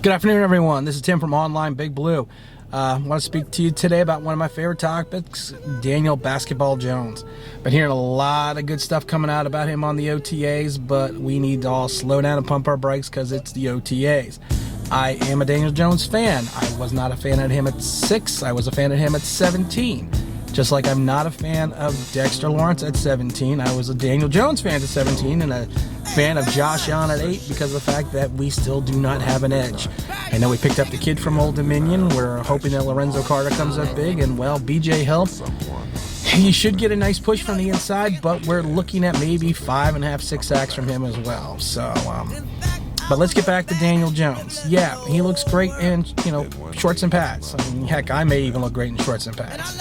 Good afternoon, everyone. This is Tim from Online Big Blue. I want to speak to you today about one of my favorite topics, Daniel Basketball Jones. Been hearing a lot of good stuff coming out about him on the OTAs, but we need to all slow down and pump our brakes because it's the OTAs. I am a Daniel Jones fan. I was not a fan of him at 6. I was a fan of him at 17. Just like I'm not a fan of Dexter Lawrence at 17. I was a Daniel Jones fan at 17 and a fan of Josh Allen at 8 because of the fact that we still do not have an edge. I know we picked up the kid from Old Dominion. We're hoping that Lorenzo Carter comes up big, and well, BJ Hill, he should get a nice push from the inside, but we're looking at maybe 5.5, 6 sacks from him as well. So, but let's get back to Daniel Jones. Yeah, he looks great in, shorts and pads. I mean, heck, I may even look great in shorts and pads.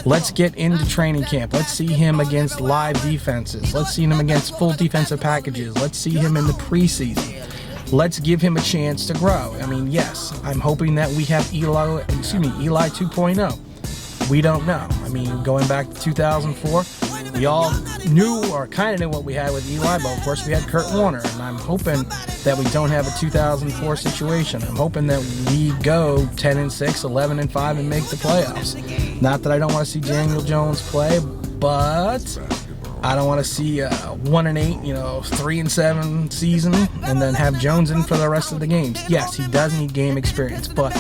Let's get into training camp. Let's see him against live defenses. Let's see him against full defensive packages. Let's see him in the preseason. Let's give him a chance to grow. I mean, yes, I'm hoping that we have Eli 2.0. We don't know. I mean, going back to 2004, we all knew or kind of knew what we had with Eli, but of course we had Kurt Warner, and I'm hoping that we don't have a 2004 situation. I'm hoping that we go 10-6, 11-5, and make the playoffs. Not that I don't want to see Daniel Jones play, but I don't want to see a 1-8, 3-7 season, and then have Jones in for the rest of the games. Yes, he does need game experience, but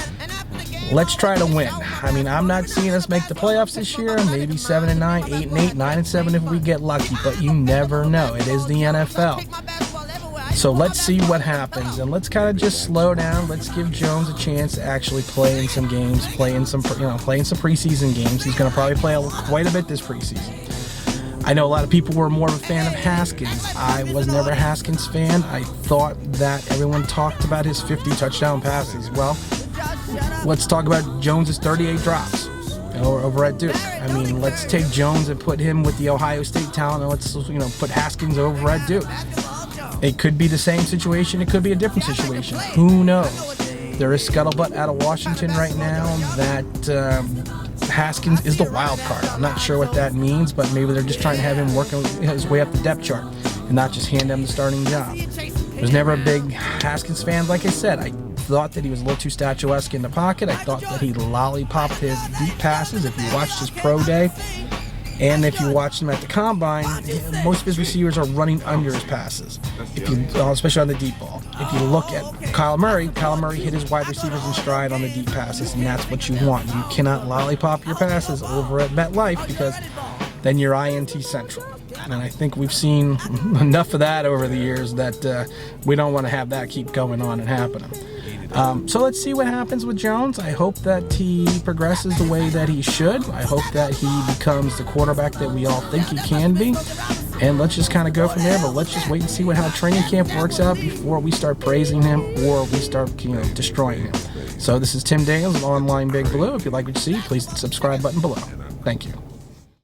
let's try to win. I mean, I'm not seeing us make the playoffs this year. Maybe 7-9, 8-8, 9-7 if we get lucky, but you never know. It is the NFL. So let's see what happens, and let's kind of just slow down. Let's give Jones a chance to actually play in some games, play in some preseason games. He's going to probably play quite a bit this preseason. I know a lot of people were more of a fan of Haskins. I was never a Haskins fan. I thought that everyone talked about his 50 touchdown passes. Well, let's talk about Jones's 38 drops over at Duke. I mean, let's take Jones and put him with the Ohio State talent, and let's put Haskins over at Duke. It could be the same situation. It could be a different situation. Who knows? There is scuttlebutt out of Washington right now that Haskins is the wild card. I'm not sure what that means, but maybe they're just trying to have him working his way up the depth chart and not just hand him the starting job. I was never a big Haskins fan. Like I said, I thought that he was a little too statuesque in the pocket. I thought that he lollipopped his deep passes. If you watched his pro day, and if you watch him at the combine, most of his receivers are running under his passes, especially on the deep ball. If you look at Kyle Murray hit his wide receivers in stride on the deep passes, and that's what you want. You cannot lollipop your passes over at MetLife because then you're INT Central. And I think we've seen enough of that over the years that we don't want to have that keep going on and happening. So let's see what happens with Jones. I hope that he progresses the way that he should. I hope that he becomes the quarterback that we all think he can be. And let's just kind of go from there. But let's just wait and see how training camp works out before we start praising him or we start destroying him. So this is Tim Daniels of Online Big Blue. If you like what you see, please hit the subscribe button below. Thank you.